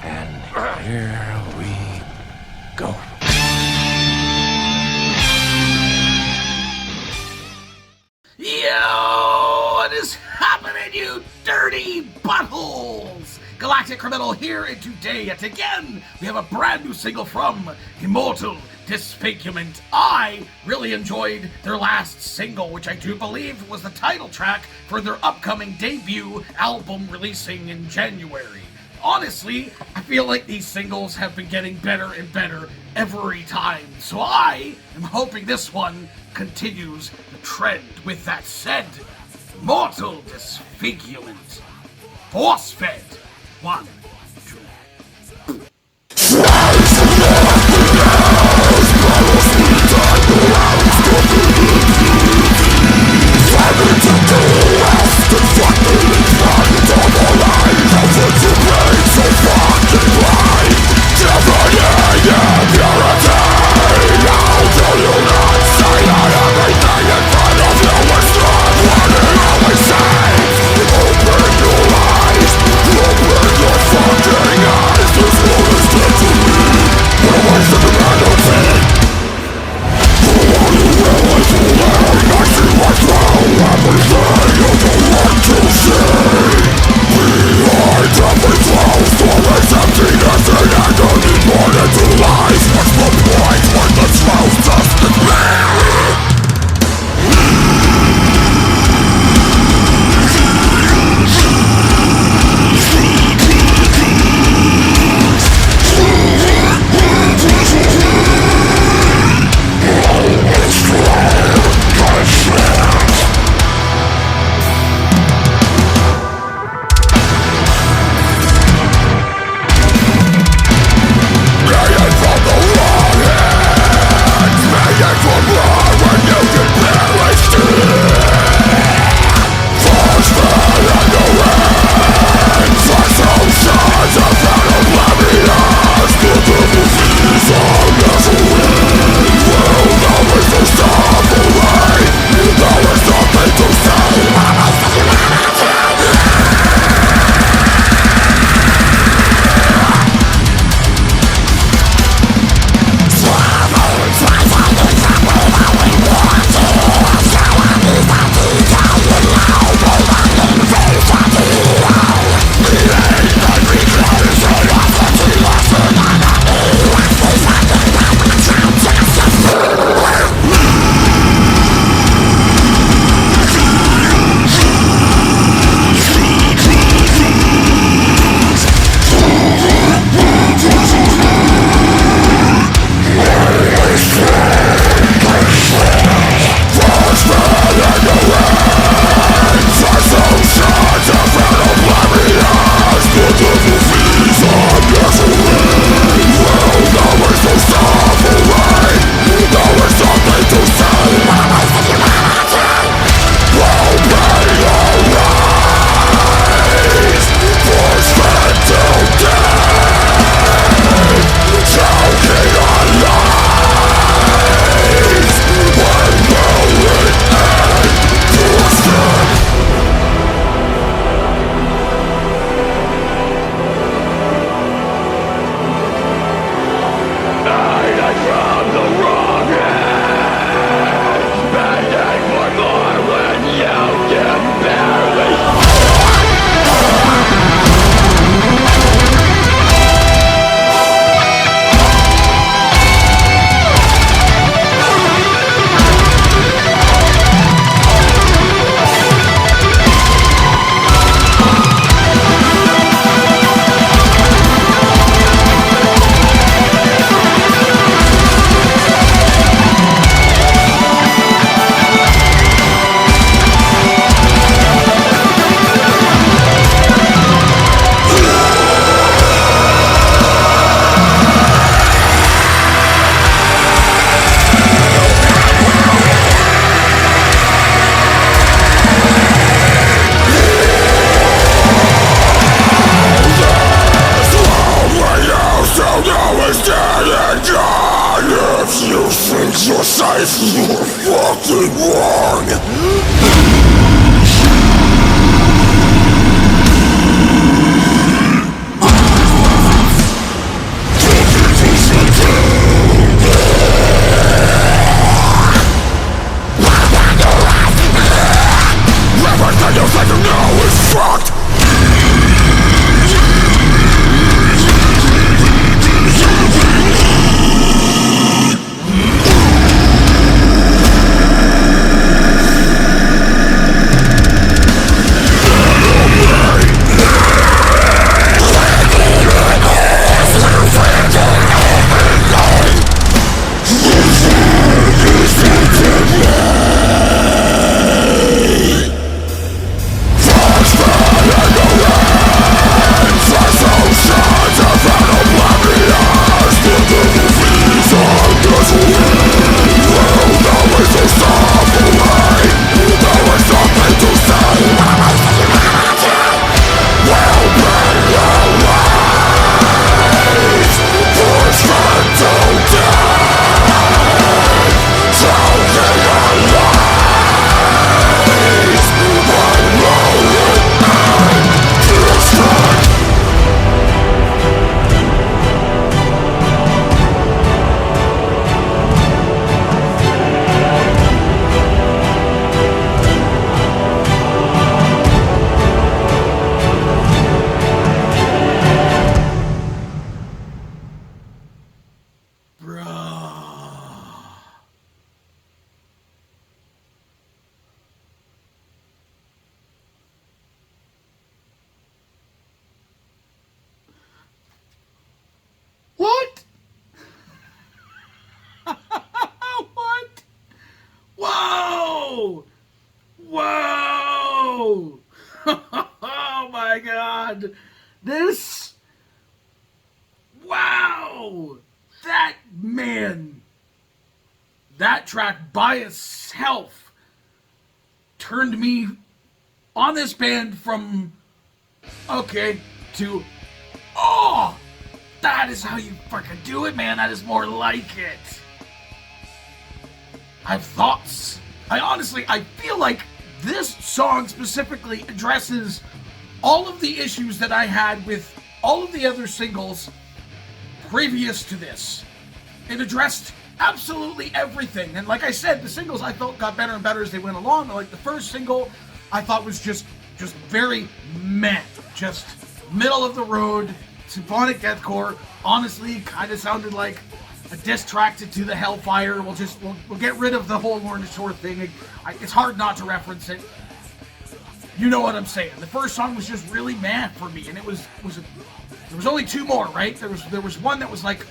And here we go. Yo, what is happening, you dirty buttholes? Galactic Criminal here, and today, yet again, we have a brand new single from Immortal, Disfigurement. I really enjoyed their last single, which I do believe was the title track for their upcoming debut album releasing in January. Honestly, I feel like these singles have been getting better and better every time, so I am hoping this one continues the trend. With that said, Immortal Disfigurement. Force-fed. 1, 2. You're fucking wrong! Oh, that track by itself turned me on this band from okay to oh, that is how you freaking do it, man. That is more like it. I have thoughts. I feel like this song specifically addresses all of the issues that I had with all of the other singles previous to this. It addressed absolutely everything. And like I said, the singles I felt got better and better as they went along. Like the first single I thought was just very meh. Just middle of the road, symphonic deathcore. Honestly, kind of sounded like a diss track to the Hellfire. We'll get rid of the whole Lorna Shore thing. It's hard not to reference it. You know what I'm saying. The first song was just really meh for me, and there was only two more, right? There was one that was like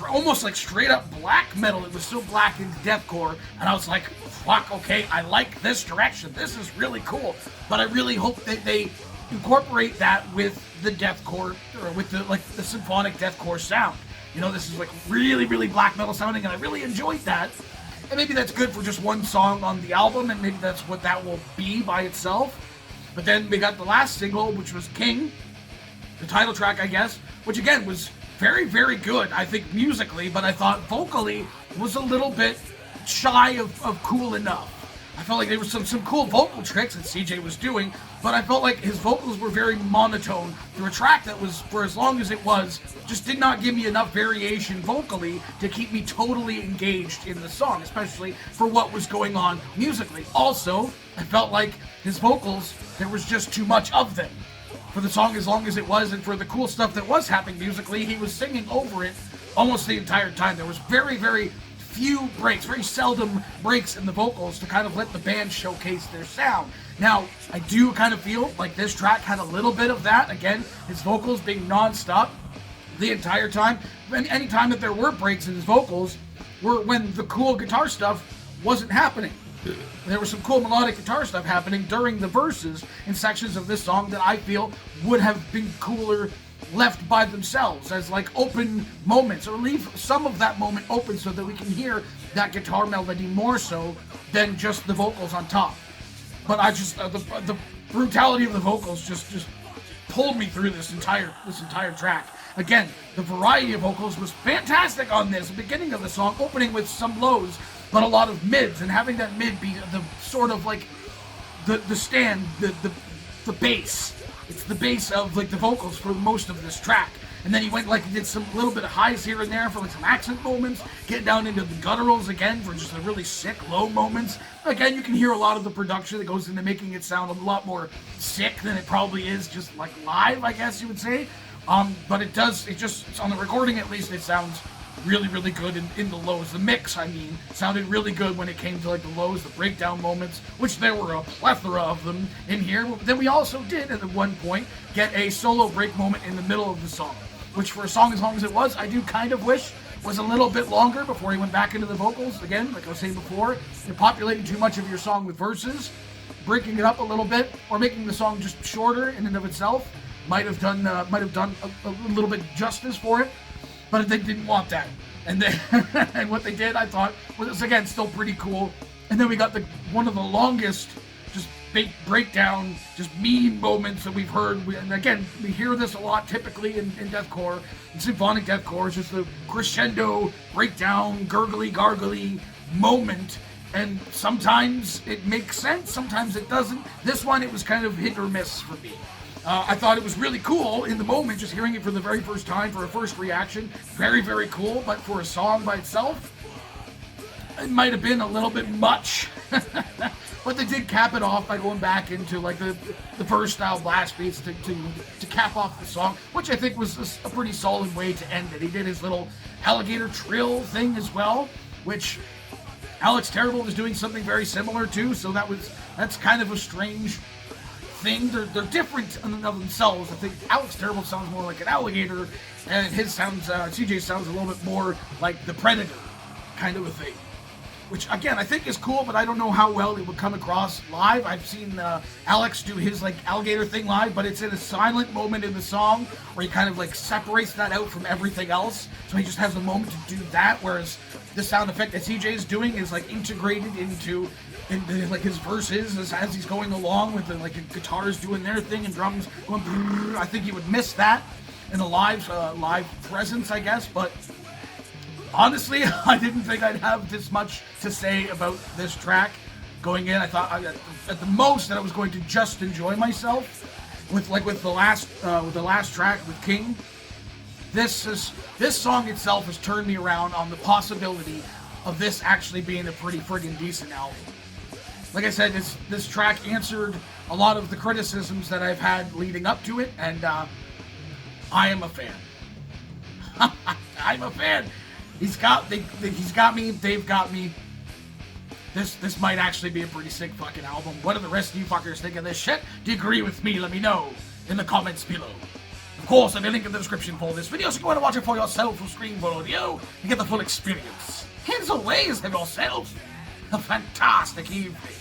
almost like straight up black metal. It was still black into deathcore, and I was like, fuck, okay, I like this direction. This is really cool. But I really hope that they incorporate that with the deathcore, or with the symphonic deathcore sound. You know, this is like really, really black metal sounding, and I really enjoyed that. And maybe that's good for just one song on the album, and maybe that's what that will be by itself. But then we got the last single, which was King, the title track, I guess, which again was very, very good, I think, musically, but I thought vocally was a little bit shy of cool enough. I felt like there were some cool vocal tricks that CJ was doing, but I felt like his vocals were very monotone through a track that was, for as long as it was, just did not give me enough variation vocally to keep me totally engaged in the song, especially for what was going on musically. Also, I felt like his vocals, there was just too much of them. For the song as long as it was, and for the cool stuff that was happening musically, he was singing over it almost the entire time. There was very, very few breaks, very seldom breaks in the vocals to kind of let the band showcase their sound. Now, I do kind of feel like this track had a little bit of that. Again, his vocals being non-stop the entire time. And any time that there were breaks in his vocals were when the cool guitar stuff wasn't happening. There was some cool melodic guitar stuff happening during the verses in sections of this song that I feel would have been cooler left by themselves as like open moments, or leave some of that moment open so that we can hear that guitar melody more so than just the vocals on top. But I just the brutality of the vocals just pulled me through this entire track. Again, the variety of vocals was fantastic on this. The beginning of the song, opening with some lows, but a lot of mids, and having that mid be the sort of like the stand, the bass. It's the bass of like the vocals for most of this track. And then he went like he did some little bit of highs here and there for like some accent moments, get down into the gutturals again for just a really sick low moments. Again, you can hear a lot of the production that goes into making it sound a lot more sick than it probably is just like live, I guess you would say. But it just on the recording at least, it sounds really, really good in the lows. The mix, I mean, sounded really good when it came to like the lows, the breakdown moments, which there were a plethora of them in here. But then we also did at one point get a solo break moment in the middle of the song, which for a song as long as it was, I do kind of wish was a little bit longer before he went back into the vocals. Again, like I was saying before, you're populating too much of your song with verses, breaking it up a little bit, or making the song just shorter in and of itself might have done a little bit justice for it. But they didn't want that. And then, and what they did, I thought, was again still pretty cool. And then we got one of the longest just big breakdown, just mean moments that we've heard. And again, we hear this a lot typically in deathcore, in symphonic deathcore. It's just the crescendo, breakdown, gurgly, gargly moment. And sometimes it makes sense, sometimes it doesn't. This one, it was kind of hit or miss for me. I thought it was really cool in the moment, just hearing it for the very first time, for a first reaction. Very, very cool, but for a song by itself, it might have been a little bit much. But they did cap it off by going back into like the first style blast beats to cap off the song, which I think was a pretty solid way to end it. He did his little alligator trill thing as well, which Alex Terrible was doing something very similar to, so that's kind of a strange thing. They're different in and of themselves. I think Alex Terrible sounds more like an alligator, and his sounds, CJ sounds a little bit more like the Predator kind of a thing. which again I think is cool, but I don't know how well it would come across live. I've seen Alex do his like alligator thing live, but it's in a silent moment in the song where he kind of like separates that out from everything else, so he just has a moment to do that, whereas the sound effect that CJ is doing is like integrated into like his verses as he's going along with the like guitars doing their thing and drums going. I think you would miss that in a live presence, I guess, but honestly, I didn't think I'd have this much to say about this track going in. I thought at the most that I was going to just enjoy myself with the last track with King. This song itself has turned me around on the possibility of this actually being a pretty friggin' decent album. Like I said, this track answered a lot of the criticisms that I've had leading up to it, and I am a fan. I'm a fan. He's got me. They've got me. This might actually be a pretty sick fucking album. What do the rest of you fuckers think of this shit? Do you agree with me? Let me know in the comments below. Of course, I'll have a link in the description for this video, so you want to watch it for yourself or stream for audio and get the full experience. As always, have yourself a fantastic evening.